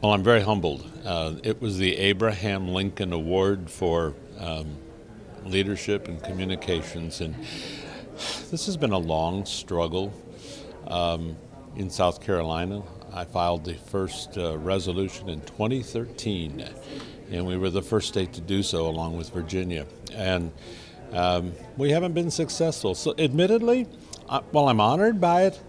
Well, I'm very humbled. It was the Abraham Lincoln Award for Leadership and Communications, and this has been a long struggle in South Carolina. I filed the first resolution in 2013, and we were the first state to do so along with Virginia. And we haven't been successful. So admittedly, while I'm honored by it,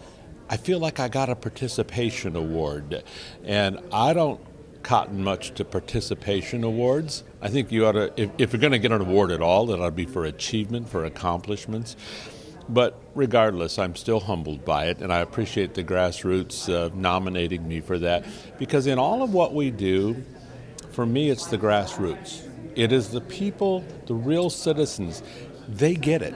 I feel like I got a participation award, and I don't cotton much to participation awards. I think you ought to, if you're going to get an award at all, that ought to be for achievement, for accomplishments. But regardless, I'm still humbled by it, and I appreciate the grassroots nominating me for that, because in all of what we do, for me, it's the grassroots. It is the people, the real citizens. They get it.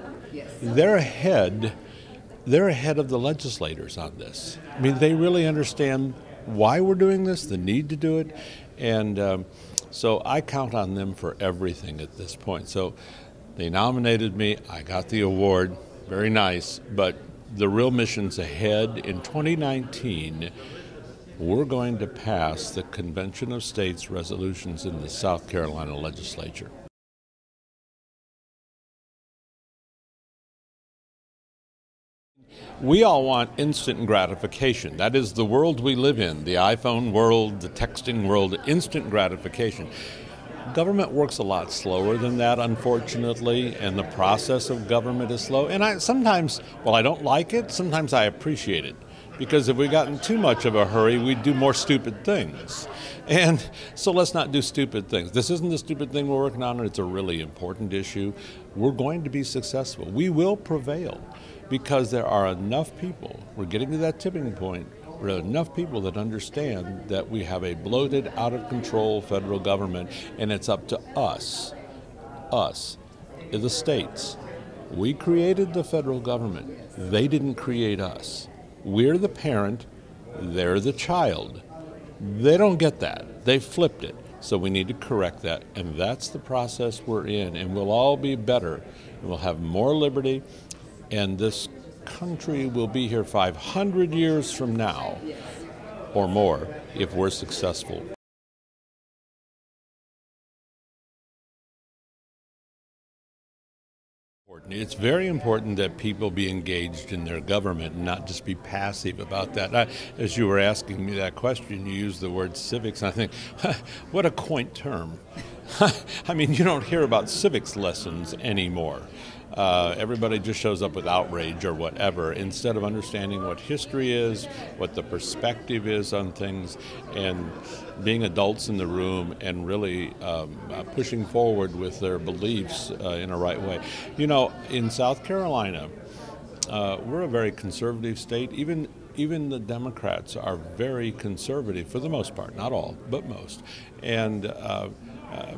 They're ahead of the legislators on this. I mean, they really understand why we're doing this, the need to do it, and so I count on them for everything at this point. So they nominated me, I got the award, very nice, but the real mission's ahead. In 2019, we're going to pass the Convention of States resolutions in the South Carolina legislature. We all want instant gratification. That is the world we live in, the iPhone world, the texting world, instant gratification. Government works a lot slower than that, unfortunately, and the process of government is slow. And sometimes, while I don't like it, sometimes I appreciate it. Because if we got in too much of a hurry, we'd do more stupid things. And so let's not do stupid things. This isn't the stupid thing we're working on, it's a really important issue. We're going to be successful. We will prevail because there are enough people. We're getting to that tipping point. There are enough people that understand that we have a bloated, out-of-control federal government, and it's up to us, the states. We created the federal government. They didn't create us. We're the parent, they're the child. They don't get that. They flipped it. So we need to correct that, and that's the process we're in, and we'll all be better, and we'll have more liberty, and this country will be here 500 years from now or more if we're successful. It's very important that people be engaged in their government and not just be passive about that. As you were asking me that question, you used the word civics, and I think, what a quaint term. I mean, you don't hear about civics lessons anymore. Everybody just shows up with outrage or whatever, instead of understanding what history is, what the perspective is on things, and being adults in the room and really pushing forward with their beliefs in a right way. You know, in South Carolina, we're a very conservative state. Even the Democrats are very conservative for the most part, not all, but most. And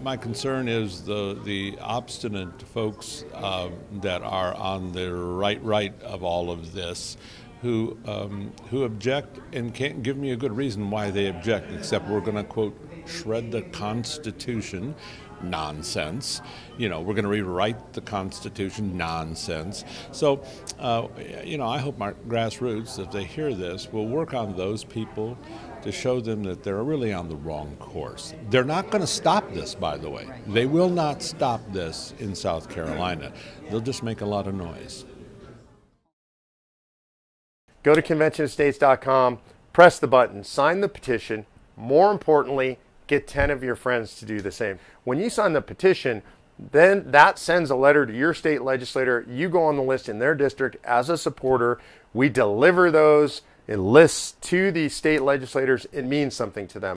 my concern is the obstinate folks that are on the right of all of this, who object and can't give me a good reason why they object, except we're going to, quote, shred the Constitution. Nonsense. You know, we're going to rewrite the Constitution. Nonsense. So, you know, I hope my grassroots, if they hear this, will work on those people to show them that they're really on the wrong course. They're not going to stop this, by the way. They will not stop this in South Carolina. They'll just make a lot of noise. Go to conventionofstates.com, press the button, sign the petition. More importantly, get 10 of your friends to do the same. When you sign the petition, then that sends a letter to your state legislator. You go on the list in their district as a supporter. We deliver those lists to the state legislators. It means something to them.